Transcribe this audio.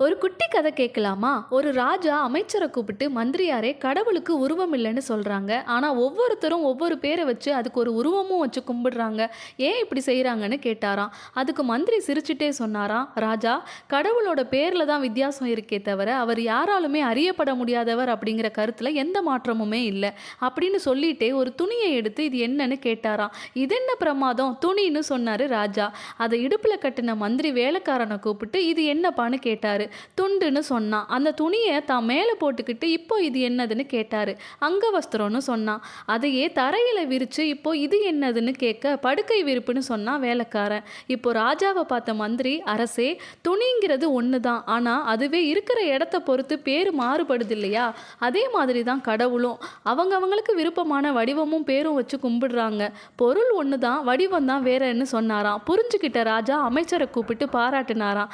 ஒரு குட்டி கதை கேட்கலாமா? ஒரு ராஜா அமைச்சரை கூப்பிட்டு மந்திரியாரே கடவுளுக்கு உருவம் இல்லைன்னு சொல்றாங்க. ஆனா ஒவ்வொருத்தரும் ஒவ்வொரு பேரை வச்சு அதுக்கு ஒரு உருவமும் வச்சு கும்பிடுறாங்க. ஏன் இப்படி செய்றாங்கன்னு கேட்டாராம். அதுக்கு மந்திரி சிரிச்சுட்டே சொன்னாராம், ராஜா, கடவுளோட பேர்ல தான் வித்தியாசம் இருக்கே தவிர அவர் யாராலுமே அறியப்பட முடியாதவர் அப்படிங்கிற கருத்துல எந்த மாற்றமுமே இல்லை அப்படின்னு சொல்லிட்டே ஒரு துணியை எடுத்து இது என்னன்னு கேட்டாராம். இது என்ன பிரமாதம், துணின்னு சொன்னாரு ராஜா. அதை இடுப்புல கட்டின மந்திரி வேலைக்காரனை கூப்பிட்டு இது என்னப்பான்னு கேட்டாரு. துண்டுன்னு சொன்னான். அந்த துணியை தான் மேலே போட்டுக்கிட்டு இப்போ இது என்னதுன்னு கேட்டாரு. அங்கவஸ்திரம்னு சொன்னான். அதையே தரையில விரிச்சு இப்போ இது என்னதுன்னு கேட்க படுக்கை விரிப்புன்னு சொன்னான் வேலைக்காரன். இப்போ ராஜாவை பார்த்த மந்திரி, அரசே, துணிங்கிறது ஒன்று தான், ஆனால் அதுவே இருக்கிற இடத்த பொறுத்து பேர் மாறுபடுது இல்லையா? அதே மாதிரி தான் கடவுளும் அவங்களுக்கு விருப்பமான வடிவமும் பேரும் வச்சு கும்பிடுறாங்க. பொருள் ஒன்று தான், வடிவம் தான் வேறன்னு சொன்னாராம். புரிஞ்சுக்கிட்ட ராஜா அமைச்சரை கூப்பிட்டு பாராட்டினாராம்.